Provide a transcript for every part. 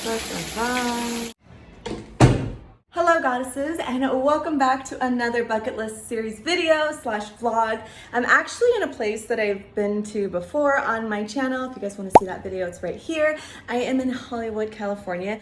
Such a vibe. Hello goddesses, and welcome back to another bucket list series video slash vlog. I'm actually in a place that I've been to before on my channel. If you guys want to see that video, it's right here. I am in Hollywood, California.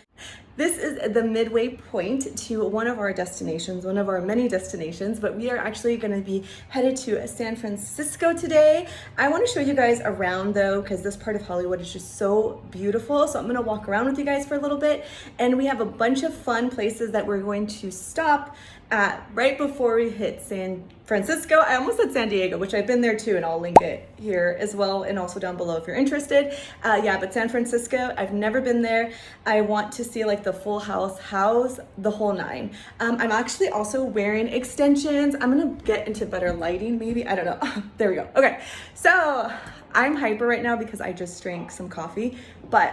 This is the midway point to one of our destinations, one of our many destinations, but we are actually going to be headed to San Francisco today. I want to show you guys around though, because this part of Hollywood is just so beautiful. So I'm going to walk around with you guys for a little bit, and we have a bunch of fun places that we're going to stop at right before we hit San Francisco. I almost said San Diego, which I've been there too, and I'll link it here as well and also down below if you're interested. Yeah, but San Francisco, I've never been there. I want to see like the full house, the whole nine. I'm actually also wearing extensions. I'm gonna get into better lighting maybe, I don't know. There we go. Okay, so I'm hyper right now because I just drank some coffee, but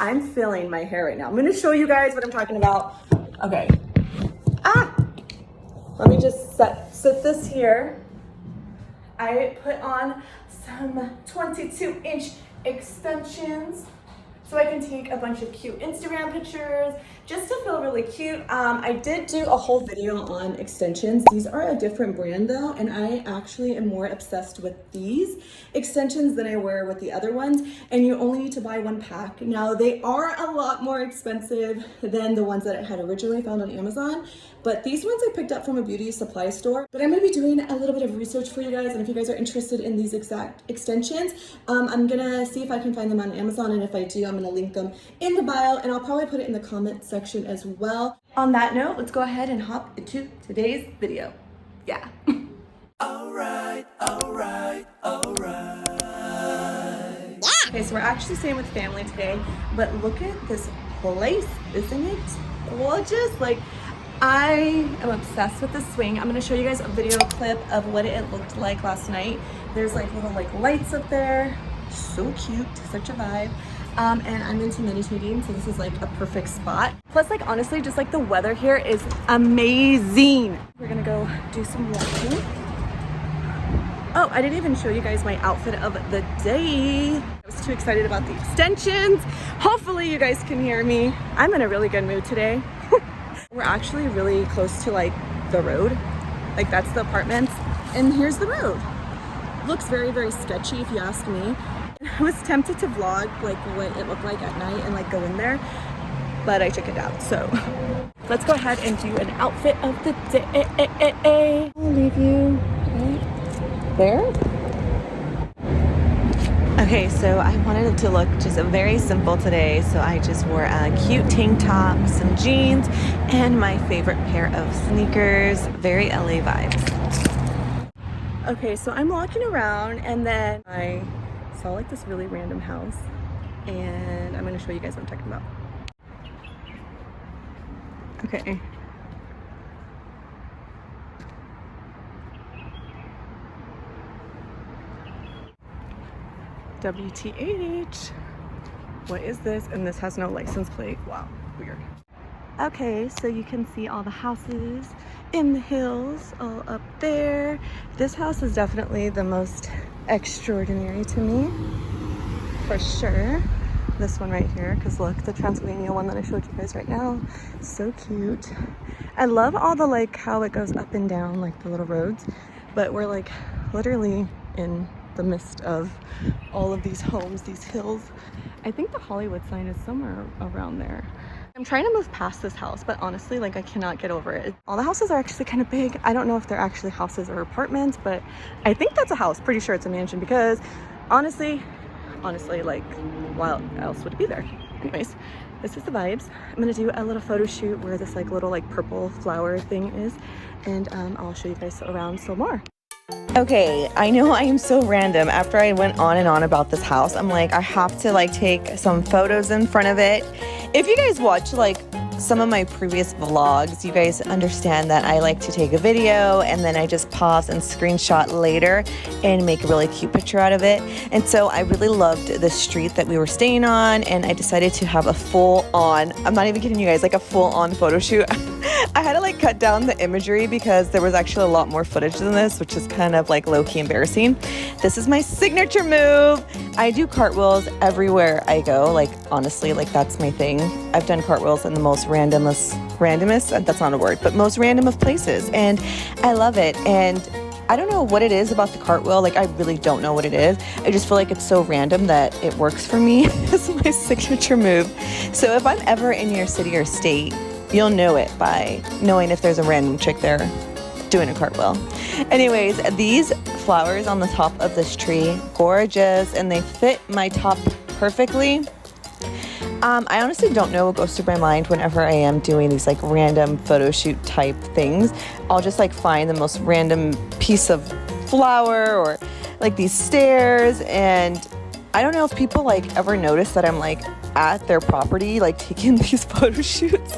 I'm feeling my hair right now. I'm gonna show you guys what I'm talking about. Okay. Let me just sit this here. I put on some 22-inch extensions so I can take a bunch of cute Instagram pictures just to feel really cute. I did do a whole video on extensions. These are a different brand though, and I actually am more obsessed with these extensions than I were with the other ones, and you only need to buy one pack. Now they are a lot more expensive than the ones that I had originally found on Amazon, but these ones I picked up from a beauty supply store. But I'm gonna be doing a little bit of research for you guys, and if you guys are interested in these exact extensions, I'm gonna see if I can find them on Amazon, and if I do, I'm gonna link them in the bio, and I'll probably put it in the comment section as well. On that note, let's go ahead and hop into today's video. Yeah. Alright. Okay, so we're actually staying with family today, but look at this place. Isn't it gorgeous? Like, I am obsessed with this swing. I'm gonna show you guys a video clip of what it looked like last night. There's like little like lights up there. So cute, such a vibe. And I'm into meditating, so this is like a perfect spot. Plus, like, honestly, just like the weather here is amazing. We're gonna go do some walking. Oh, I didn't even show you guys my outfit of the day. I was too excited about the extensions. Hopefully you guys can hear me. I'm in a really good mood today. We're actually really close to like the road. Like that's the apartments, and here's the road. Looks very, very sketchy if you ask me. I was tempted to vlog like what it looked like at night and like go in there, but I chickened out. So let's go ahead and do an outfit of the day. I'll leave you right there. Okay, so I wanted it to look just very simple today, so I just wore a cute tank top, some jeans, and my favorite pair of sneakers. Very LA vibes. Okay, so I'm walking around, and then I saw like this really random house, and I'm gonna show you guys what I'm talking about. Okay. WTH. What is this? And this has no license plate. Wow, weird. Okay, so you can see all the houses in the hills all up there. This house is definitely the most extraordinary to me, for sure. This one right here, because look, the Transylvania one that I showed you guys right now, so cute. I love all the like how it goes up and down like the little roads, but we're like literally in the midst of all of these homes, these hills. I think the Hollywood sign is somewhere around there. I'm trying to move past this house, but honestly, like I cannot get over it. All the houses are actually kind of big. I don't know if they're actually houses or apartments, but I think that's a house. Pretty sure it's a mansion, because honestly, like, why else would it be there? Anyways, this is the vibes. I'm gonna do a little photo shoot where this like little like purple flower thing is, and I'll show you guys around some more. Okay, I know I am so random. After I went on and on about this house, I'm like, I have to like take some photos in front of it. If you guys watch like some of my previous vlogs, you guys understand that I like to take a video and then I just pause and screenshot later and make a really cute picture out of it. And so I really loved the street that we were staying on, and I decided to have a full-on, I'm not even kidding you guys, like a full-on photo shoot. I had to like cut down the imagery because there was actually a lot more footage than this, which is kind of like low-key embarrassing. This is my signature move. I do cartwheels everywhere I go. Like, honestly, like that's my thing. I've done cartwheels in the most randomest, that's not a word, but most random of places, and I love it. And I don't know what it is about the cartwheel. Like, I really don't know what it is. I just feel like it's so random that it works for me. It's my signature move. So if I'm ever in your city or state, you'll know it by knowing if there's a random chick there doing a cartwheel. Anyways, these flowers on the top of this tree, gorgeous, and they fit my top perfectly. I honestly don't know what goes through my mind whenever I am doing these like random photo shoot type things. I'll just like find the most random piece of flower or like these stairs, and I don't know if people like ever notice that I'm like at their property like taking these photo shoots.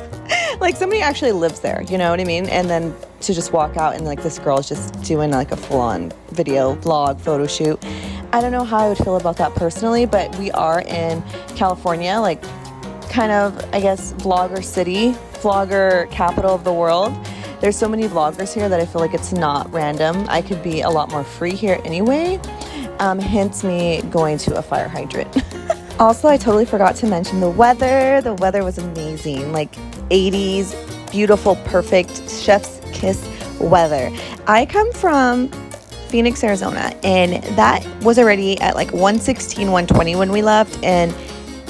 Like somebody actually lives there, you know what I mean? And then to just walk out and like this girl is just doing like a full-on video, vlog, photo shoot. I don't know how I would feel about that personally, but we are in California, like kind of, I guess, vlogger city, vlogger capital of the world. There's so many vloggers here that I feel like it's not random. I could be a lot more free here anyway, hence me going to a fire hydrant. Also, I totally forgot to mention the weather. The weather was amazing, like 80s, beautiful, perfect, chef's kiss weather. I come from Phoenix, Arizona, and that was already at like 116, 120 when we left, and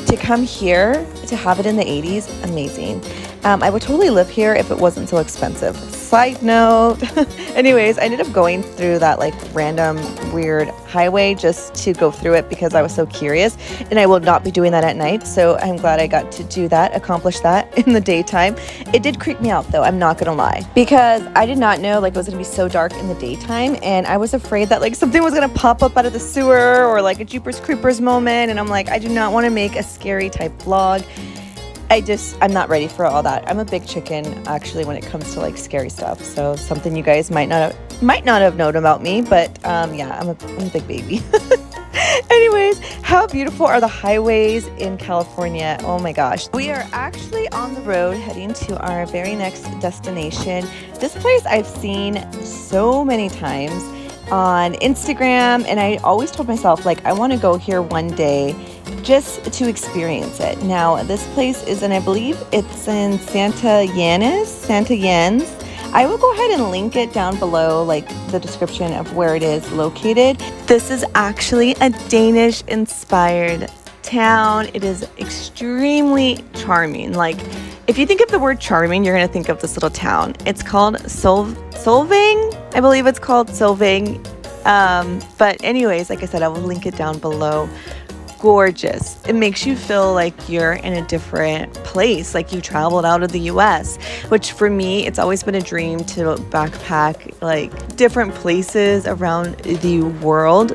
to come here, to have it in the 80s, amazing. I would totally live here if it wasn't so expensive. Side note. Anyways, I ended up going through that like random weird highway just to go through it because I was so curious, and I will not be doing that at night. So I'm glad I got to do that, accomplish that in the daytime. It did creep me out though, I'm not gonna lie, because I did not know like it was gonna be so dark in the daytime, and I was afraid that like something was gonna pop up out of the sewer or like a Jeepers Creepers moment, and I'm like, I do not want to make a scary type vlog. I'm not ready for all that. I'm a big chicken actually when it comes to like scary stuff. So something you guys might not have known about me, but yeah, I'm a big baby. Anyways, how beautiful are the highways in California? Oh my gosh. We are actually on the road heading to our very next destination. This place I've seen so many times on Instagram, and I always told myself like I want to go here one day just to experience it. Now this place is in, I believe it's in Santa Ynez. I will go ahead and link it down below, like the description of where it is located. This is actually a Danish inspired town. It is extremely charming. Like if you think of the word charming, you're going to think of this little town. It's called Solvang. I believe it's called Solvang. But anyways, like I said, I will link it down below. Gorgeous. It makes you feel like you're in a different place, like you traveled out of the US, which for me, it's always been a dream to backpack like different places around the world.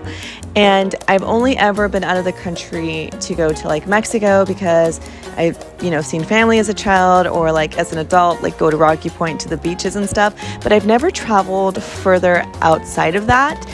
And I've only ever been out of the country to go to like Mexico because I've, seen family as a child, or like as an adult, like go to Rocky Point to the beaches and stuff. But I've never traveled further outside of that.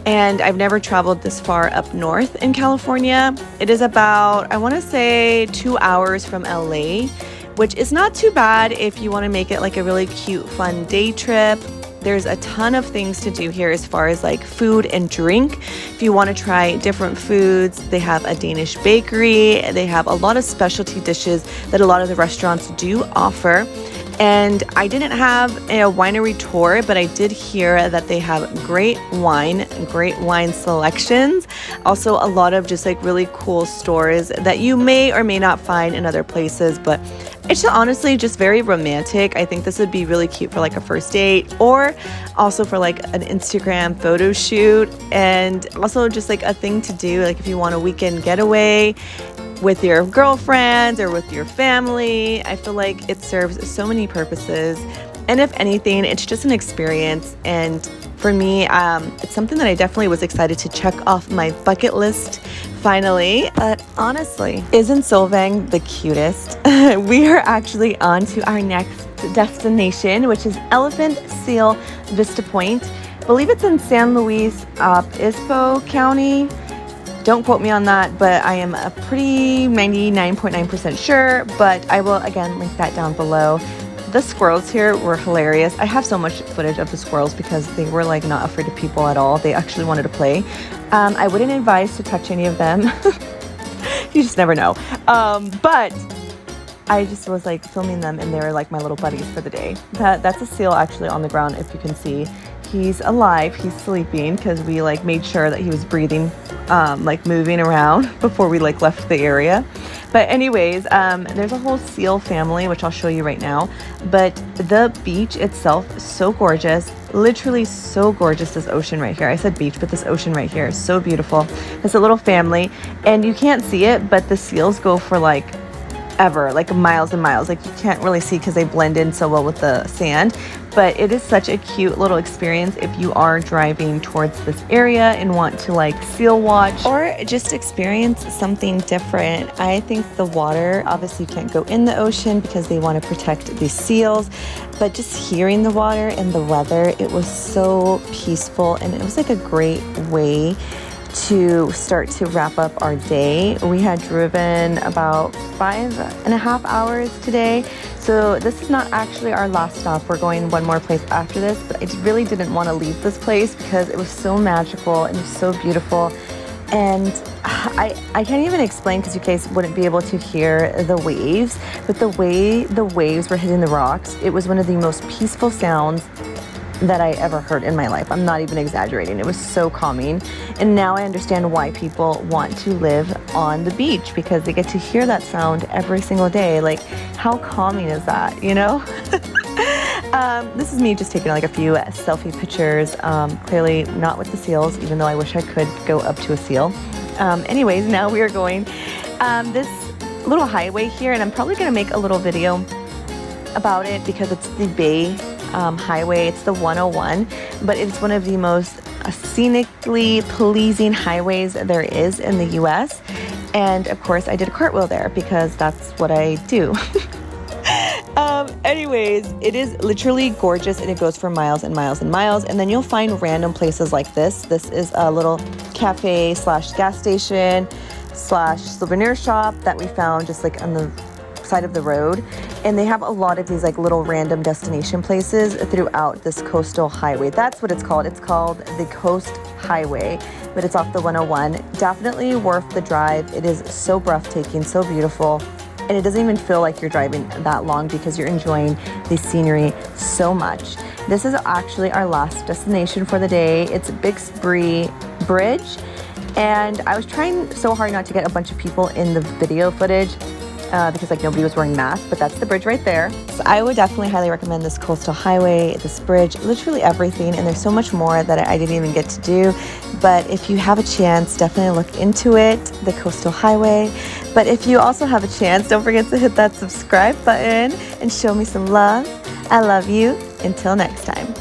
And I've never traveled this far up north in California. It is about, I want to say 2 hours from LA, which is not too bad if you want to make it like a really cute, fun day trip. There's a ton of things to do here as far as like food and drink. If you want to try different foods, they have a Danish bakery. They have a lot of specialty dishes that a lot of the restaurants do offer. And I didn't have a winery tour, but I did hear that they have great wine selections. Also a lot of just like really cool stores that you may or may not find in other places, but it's honestly just very romantic. I think this would be really cute for like a first date, or also for like an Instagram photo shoot, and also just like a thing to do, like if you want a weekend getaway with your girlfriends or with your family. I feel like it serves so many purposes, and if anything, it's just an experience. And for me, it's something that I definitely was excited to check off my bucket list Finally, honestly, isn't Solvang the cutest? We are actually on to our next destination, which is Elephant Seal Vista Point. I believe it's in San Luis Obispo County. Don't quote me on that, but I am a pretty 99.9% sure, but I will again link that down below. The squirrels here were hilarious. I have so much footage of the squirrels because they were like not afraid of people at all. They actually wanted to play. I wouldn't advise to touch any of them. You just never know. But I just was like filming them and they were like my little buddies for the day. That's a seal actually on the ground, if you can see. He's alive, he's sleeping because we like made sure that he was breathing, like moving around before we like left the area. But anyways, there's a whole seal family, which I'll show you right now. But the beach itself, so gorgeous, literally so gorgeous. This ocean right here, I said beach, but this ocean right here is so beautiful. It's a little family and you can't see it, but the seals go for like ever, like miles and miles. Like you can't really see because they blend in so well with the sand, but it is such a cute little experience if you are driving towards this area and want to like seal watch or just experience something different. I think the water, obviously you can't go in the ocean because they want to protect these seals, but just hearing the water and the weather, it was so peaceful and it was like a great way to start to wrap up our day. We had driven about 5.5 hours today, so this is not actually our last stop. We're going one more place after this, but I really didn't want to leave this place because it was so magical and it was so beautiful. And I can't even explain because you guys wouldn't be able to hear the waves, but the way the waves were hitting the rocks, it was one of the most peaceful sounds that I ever heard in my life. I'm not even exaggerating. It was so calming. And now I understand why people want to live on the beach, because they get to hear that sound every single day. Like, how calming is that, you know? This is me just taking like a few selfie pictures. Clearly not with the seals, even though I wish I could go up to a seal. Anyways, now we are going this little highway here, and I'm probably gonna make a little video about it because it's the Bay highway. It's the 101, but it's one of the most scenically pleasing highways there is in the US. And of course I did a cartwheel there because that's what I do. Anyways, it is literally gorgeous and it goes for miles and miles and miles. And then you'll find random places like this. This is a little cafe slash gas station slash souvenir shop that we found just like on the side of the road, and they have a lot of these like little random destination places throughout this coastal highway. That's what it's called. It's called the Coast Highway, but it's off the 101. Definitely worth the drive. It is so breathtaking, so beautiful, and it doesn't even feel like you're driving that long because you're enjoying the scenery so much. This is actually our last destination for the day. It's Bixby Bridge, and I was trying so hard not to get a bunch of people in the video footage because like nobody was wearing masks, but that's the bridge right there. So I would definitely highly recommend this coastal highway, this bridge, literally everything. And there's so much more that I didn't even get to do. But if you have a chance, definitely look into it, the coastal highway. But if you also have a chance, don't forget to hit that subscribe button and show me some love. I love you. Until next time.